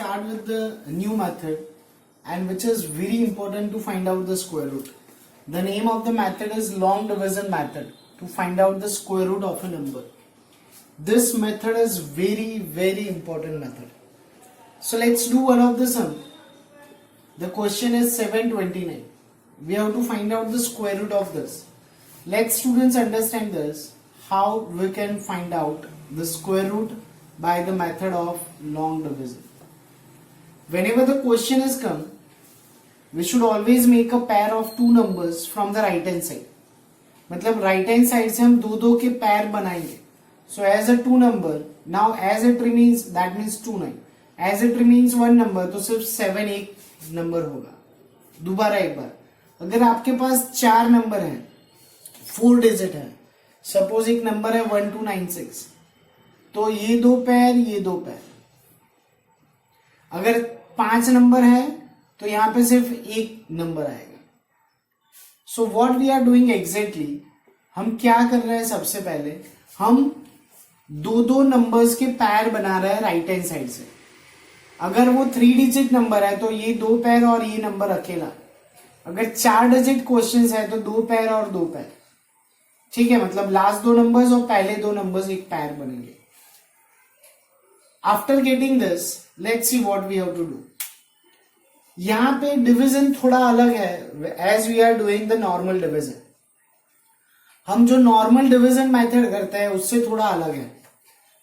start with the new method, and which is very important to find out the square root. The name of the method is long division method, to find out the square root of a number. This method is very important method. So let's do one of the sum. The question is 729. We have to find out the square root of this. Let students understand this, how we can find out the square root by the method of long division. Whenever the question is come, we should always make a pair of two numbers from the right hand side. मतलब right hand side से हम दो दो के pair बनाएंगे. So as a two number, now as it remains, that means 2 9. As it remains one number, तो सिर्फ 7 एक नंबर होगा. दोबारा एक बार, अगर आपके पास 4 नंबर हैं, 4 डिजिट है, सपोज एक नंबर है 1296, तो ये दो पैर, ये दो पैर. अगर 5 नंबर है तो यहां पे सिर्फ एक नंबर आएगा. So what we are doing exactly, हम क्या कर रहे हैं, सबसे पहले हम दो दो नंबर्स के पैर बना रहे हैं राइट हैंड साइड से. अगर वो 3 डिजिट नंबर है तो ये दो पैर और ये नंबर अकेला. अगर 4 डिजिट क्वेश्चंस है तो दो पैर और दो पैर. ठीक है, मतलब लास्ट दो नंबर्स और पहले दो नंबर्स एक पैर बनेंगे. After getting this, let's see what we have to do. यहां पे डिवीजन थोड़ा अलग है, as we are doing the normal division. हम जो नॉर्मल डिवीजन मेथड करते हैं उससे थोड़ा अलग है.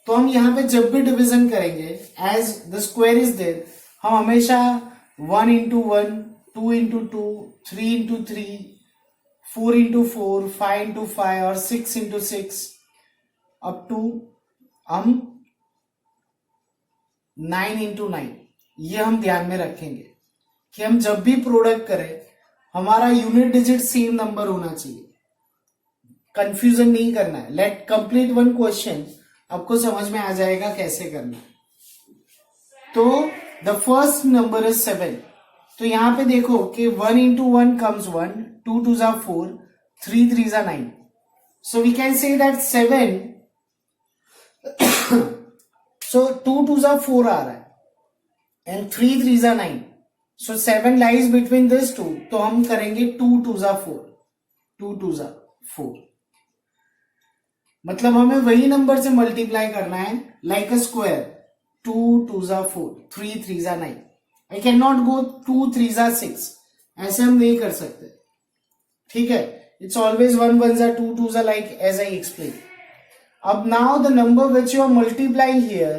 तो हम यहां पे जब भी डिवीजन करेंगे, as the square is there, हम हमेशा 1 into 1, 2 into 2, 3 into 3, 4 into 4, 5 into 5 और 6 into 6 अप टू हम 9 into 9, ये हम ध्यान में रखेंगे कि हम जब भी प्रोडक्ट करें हमारा यूनिट डिजिट सेम नंबर होना चाहिए. कंफ्यूजन नहीं करना है. लेट कंप्लीट वन क्वेश्चन, आपको समझ में आ जाएगा कैसे करना है. तो द फर्स्ट नंबर इज 7. तो यहां पे देखो कि 1 into 1 comes 1, 2 2s are 4, 3 3s are 9. So we can say that 7 so 2 2s are 4 आ रहा है and 3 3s are 9. So 7 lies between this two. तो हम करेंगे 2 2s are 4, 2 2s are 4. मतलब हमें वही नंबर से मल्टीप्लाई करना है like a square. 2 2s are 4, 3 3s are 9. I cannot go 2 3s are 6. ऐसे हम नहीं कर सकते. ठीक है, it's always 1 1s are 2 2s are, like as I explained. अब now the number which you are multiplying here,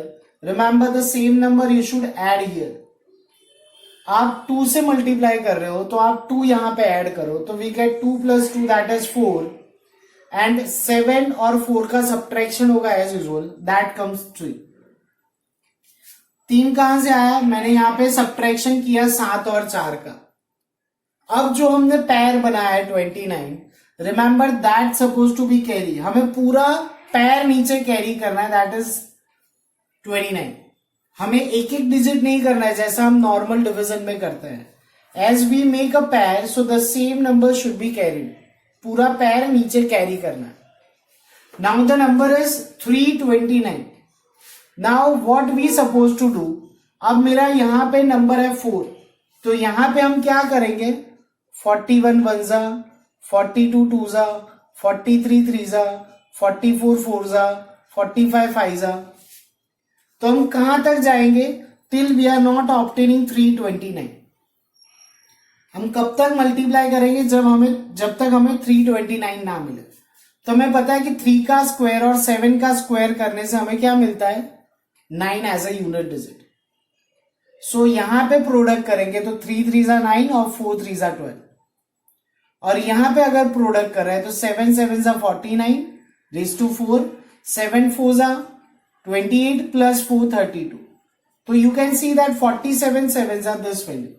remember the same number you should add here. आप 2 से मल्टीप्लाई कर रहे हो तो आप 2 यहां पे ऐड करो, तो we get 2 plus 2 that is 4. And 7 और 4 का सब्ट्रैक्शन होगा एज यूजुअल, दैट कम्स 3. 3 कहां से आया, मैंने यहां पे सब्ट्रैक्शन किया 7 और 4 का. अब जो हमने पैर बनाया है 29, remember that suppose to be carry. हमें पूरा पैर नीचे कैरी करना है, दैट इज 29. हमें एक एक डिजिट नहीं करना है जैसा हम नॉर्मल डिवीजन में करते हैं. As we make a pair, so the same number should be carried. पूरा पैर नीचे कैरी करना है. Now the number is 329. Now what we suppose to do, अब मेरा यहां पे नंबर है 4, तो यहां पे हम क्या करेंगे, 41 1s, 42 2s, 43 3s, 44 4s, 45 5s. तो हम कहां तक जाएंगे, till we are not obtaining 329. हम कब तक मल्टीप्लाई करेंगे, जब तक हमें 329 ना मिले. तो हमें पता है कि 3 का स्क्वायर और 7 का स्क्वायर करने से हमें क्या मिलता है, 9 एज अ यूनिट डिजिट. सो यहां पे प्रोडक्ट करेंगे तो 3 3s are 9 और 4 3s are 12. और यहां पे अगर प्रोडक्ट कर रहे हैं तो 7 7s are 49 raised to 4, 7 4s are 28 plus 4 32. तो you can see that 47 7s are this value.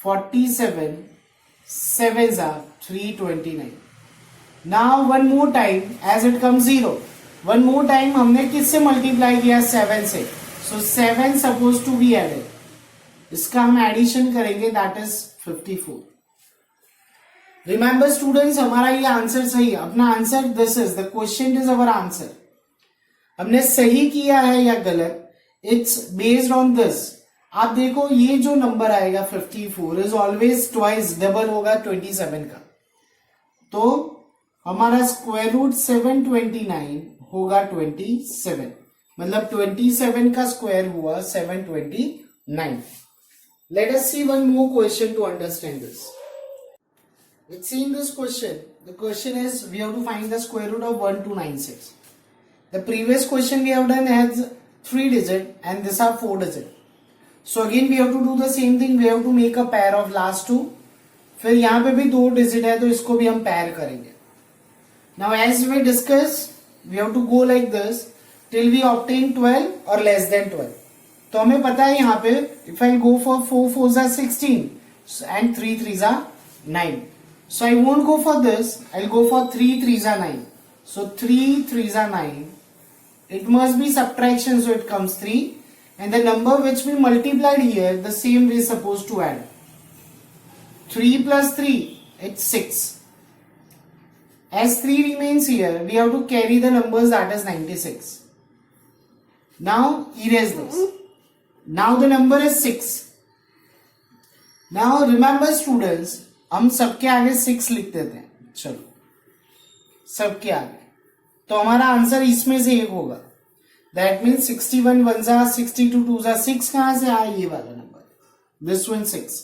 47 7s are 329. Now one more time, as it comes 0, one more time हमने किससे मल्टीप्लाई किया, 7 से. So 7 supposed to be added. इसका हम addition करेंगे, that is 54. Remember students, हमारा ये answer सही है. अपना answer this is the question is our answer. हमने सही किया है या गलत, it's based on this. आप देखो ये जो नंबर आएगा 54 इज ऑलवेज ट्वाइस डबल होगा 27 का, तो हमारा स्क्वायर रूट 729 होगा 27, मतलब 27 का स्क्वायर हुआ 729. Let us see one more question to understand this. Let's see in this question. The question is we have to find the square root of 1296. The previous question we have done has 3 digit and these are 4 digit. So again we have to do the same thing. We have to make a pair of last two. फिर यहाँ पे भी 2 digit है तो इसको भी हम pair करेंगे. Now as we discuss, we have to go like this till we obtain 12 or less than 12. तो हमें पता है यहाँ पे if I go for 4 4s are 16 and 3 3s are 9. So I won't go for this. I'll go for 3 3s are 9. So 3 3s are 9. It must be subtraction, so it comes 3. And the number which we multiplied here, the same we are supposed to add. 3 plus 3, it's 6. As 3 remains here, we have to carry the numbers, that is 96. Now erase this. Now the number is 6. Now remember students, हम सबके आगे 6 लिख देते हैं. चलो सबके आगे, तो हमारा आंसर इसमें से एक होगा. That means 61 1s are 62 2s are 6. कहां से आया ये वाला नंबर? This one 6.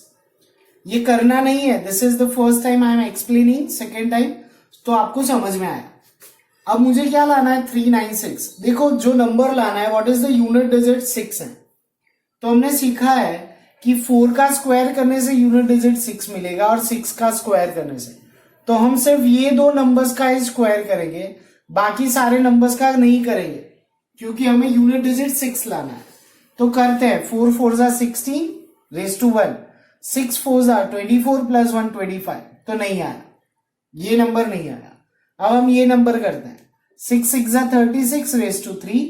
ये करना नहीं है. This is the first time I am explaining. Second time तो आपको समझ में आया. अब मुझे क्या लाना है? 396. देखो जो नंबर लाना है, what is the unit digit? 6 है. तो हमने सीखा है कि 4 का स्क्वायर करने से यूनिट डिजिट 6 मिलेगा और 6 का स्क्वायर करने से. तो हम सिर्फ ये 2 नंबर्स का ही स्क्वायर करेंगे, बाकी सारे नंबर्स का नहीं करेंगे, क्योंकि हमें यूनिट डिजिट 6 लाना है. तो करते हैं. 4 4s are 16 raised to 1. 6 4s are 24 plus 1 25. तो नहीं आया, ये नंबर नहीं आया. अब हम ये नंबर करते हैं. 6 6s are 36 raised to 3.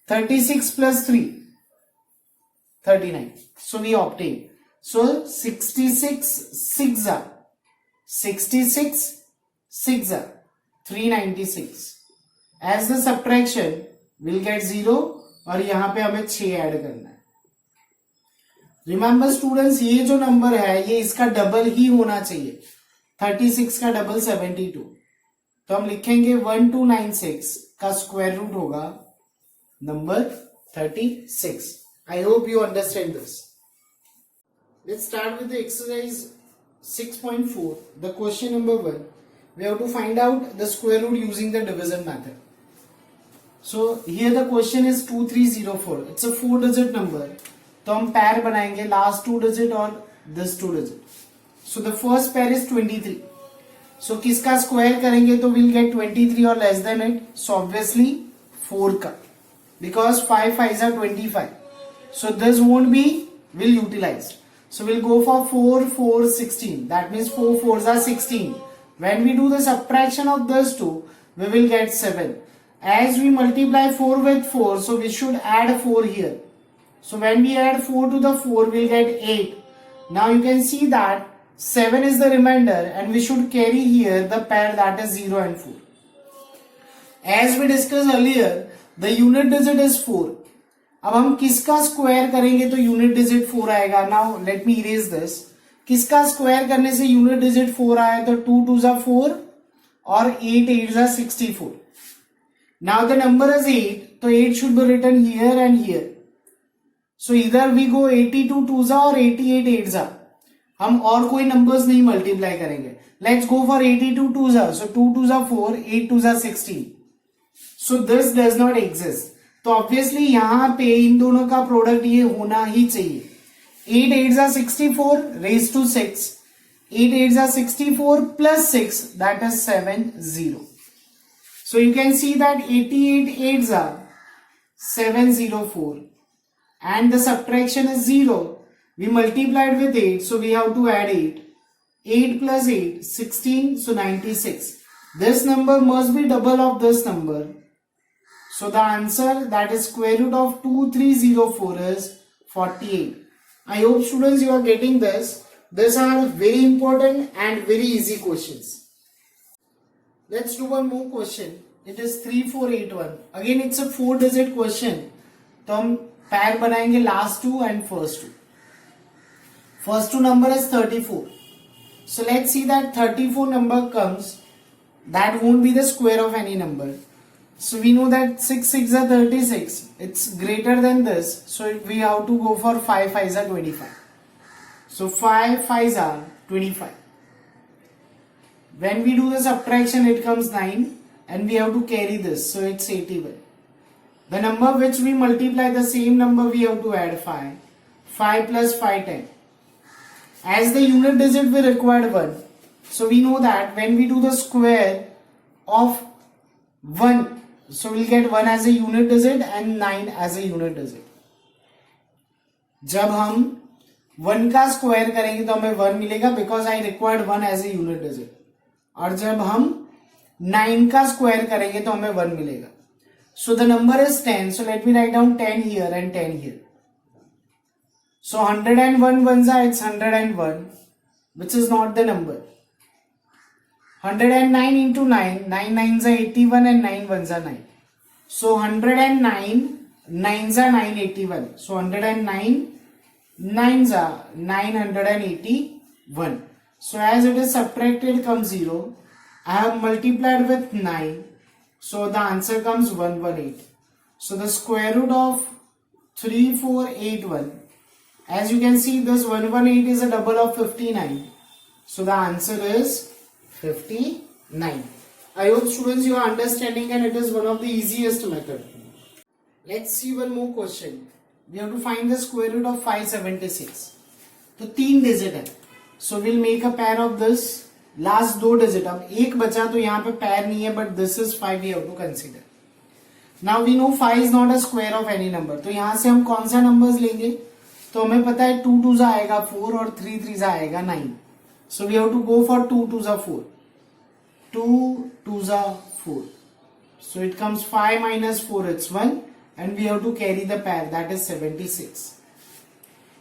36 plus 3 39. So we obtain. So 66 6s are 66 6s are 396. As the subtraction we'll get 0 और यहां पे हमें 6 ऐड करना है. रिमेंबर स्टूडेंट्स, ये जो नंबर है ये इसका डबल ही होना चाहिए. 36 का डबल 72. तो हम लिखेंगे 1296 का स्क्वायर रूट होगा number 36. I hope you understand this. Let's start with the exercise 6.4. The question number 1. We have to find out the square root using the division method. So here the question is 2304. It's a 4 digit number. तो हम pair बनाएंगे, last 2 digit और this 2 digit. So the first pair is 23. So किसका square करेंगे तो we'll get 23 or less than it. So obviously 4 का, because 5 5s are 25. So this won't be will utilized. So we'll go for 4 4 16. That means 4 4s are 16. When we do the subtraction of those two, we will get 7. As we multiply 4 with 4, so we should add 4 here. So when we add 4 to the 4, we'll get 8. Now you can see that 7 is the remainder and we should carry here the pair that is 0 and 4. As we discussed earlier, the unit digit is 4. अब हम किसका square करेंगे तो unit digit 4 आएगा. Now let me erase this. किसका square करने से unit digit 4 आया तो 2 2s are 4 और 8 8s are 64. Now the number is 8, तो 8 should be written here and here. So either we go 82 2s are और 88 8s are. हम और कोई नंबर्स नहीं मल्टीप्लाई करेंगे. Let's go for 82 2s are. So 2 2s are 4, 8 2s are 16. So this does not exist. तो obviously यहां पे इन दोनों का प्रोडक्ट ये होना ही चाहिए. 8 8s are 64 raised to 6. 8 8s are 64 plus 6, that is 70. So you can see that 88 8s are 704 and the subtraction is 0. We multiplied with 8, so we have to add 8. 8 plus 8 16, so 96. This number must be double of this number. So the answer, that is square root of 2304, is 48. I hope students you are getting this. These are very important and very easy questions. Let's do one more question. It is 3481. Again it's a 4 digit question. तो हम pair बनाएंगे last two and first two. First two number is 34. So let's see that 34 number comes. That won't be the square of any number. So we know that 6 6 are 36. It's greater than this. So we have to go for 5 5s are 25. So 5 5s are 25. When we do the subtraction, it comes 9 and we have to carry this. So it's 81. The number which we multiply, the same number we have to add 5. 5 plus 5 10. As the unit digit we required 1. So we know that when we do the square of 1, so we'll get 1 as a unit digit and 9 as a unit digit. जब हम 1 का square करेंगे तो हमें 1 मिलेगा because I required 1 as a unit digit. और जब हम 9 का स्क्वायर करेंगे तो हमें 1 मिलेगा. So the number is 10. So let me write down 10 here and 10 here. So 101 ones are, it's 101, which is not the number. 109 into 9, 9 nines are 81 and 9 ones are 9. So 109 nines are 981. So 109 nines are 981. So as it is subtracted comes 0. I have multiplied with 9. So the answer comes 118. So the square root of 3481. As you can see, this 118 is a double of 59. So the answer is 59. I hope students you are understanding, and it is one of the easiest method. Let's see one more question. We have to find the square root of 576. तो 3 digit है. So we'll make a pair of this. Last 2 digit. अब एक बचा तो यहाँ पे pair नहीं है, but this is 5 we have to consider. Now we know 5 is not a square of any number. तो यहाँ से हम कौन सा numbers लेंगे? तो हमें पता है 2 2s आएगा 4 और 3 3s आएगा 9. So we have to go for 2 2s are 4. 2 2s are 4. So it comes 5 minus 4, it's 1, and we have to carry the pair, that is 76.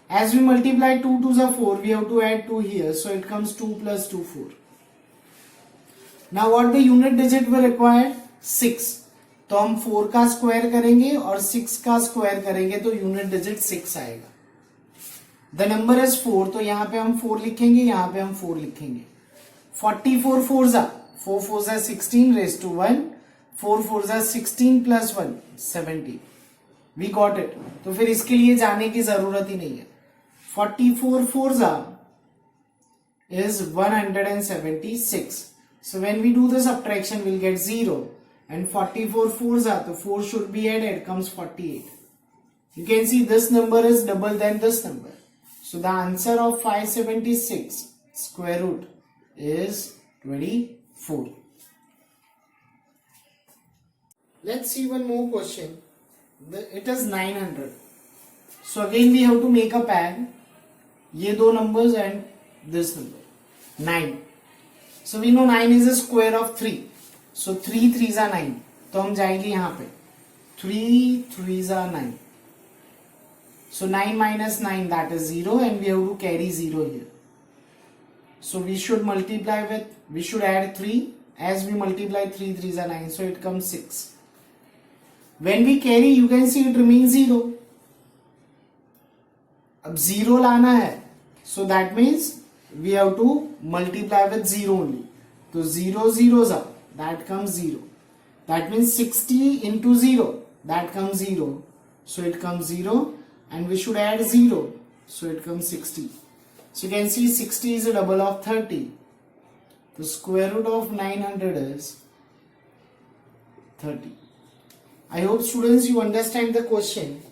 As we multiply 2 2s are 4, we have to add 2 here, so it comes 2 plus 2 4. Now what the unit digit we required? 6. तो हम 4 का square करेंगे और 6 का square करेंगे तो unit digit 6 आएगा. The number is 4, तो यहाँ पे हम 4 लिखेंगे, यहाँ पे हम 4 लिखेंगे. 44 4s are 4 4s are 16 raised to 1. 4 4s are 16 plus 1 17. We got it. तो फिर इसके लिए जाने की जरूरत ही नहीं है. 44 4s are is 176. So when we do the subtraction, we'll get 0. And 44 4s are, so 4 should be added, comes 48. You can see this number is double than this number. So the answer of 576 square root is 24. Let's see one more question. It is 900. So again we have to make a pair. ये दो numbers and this number 9. So we know 9 is a square of 3. So 3 3s are 9. तो हम जाएंगे यहाँ पे 3 3s are 9. So 9 minus 9, that is 0, and we have to carry 0 here. So we should add 3. As we multiply 3 3s are 9, so it comes 6. When we carry, you can see it remains 0. अब 0 लाना है, so that means we have to multiply with 0 only. So 0 zeros are, that comes 0. That means 60 into 0, that comes 0. So it comes 0, and we should add 0. So it comes 60. So you can see 60 is a double of 30. The square root of 900 is 30. I hope students you understand the question.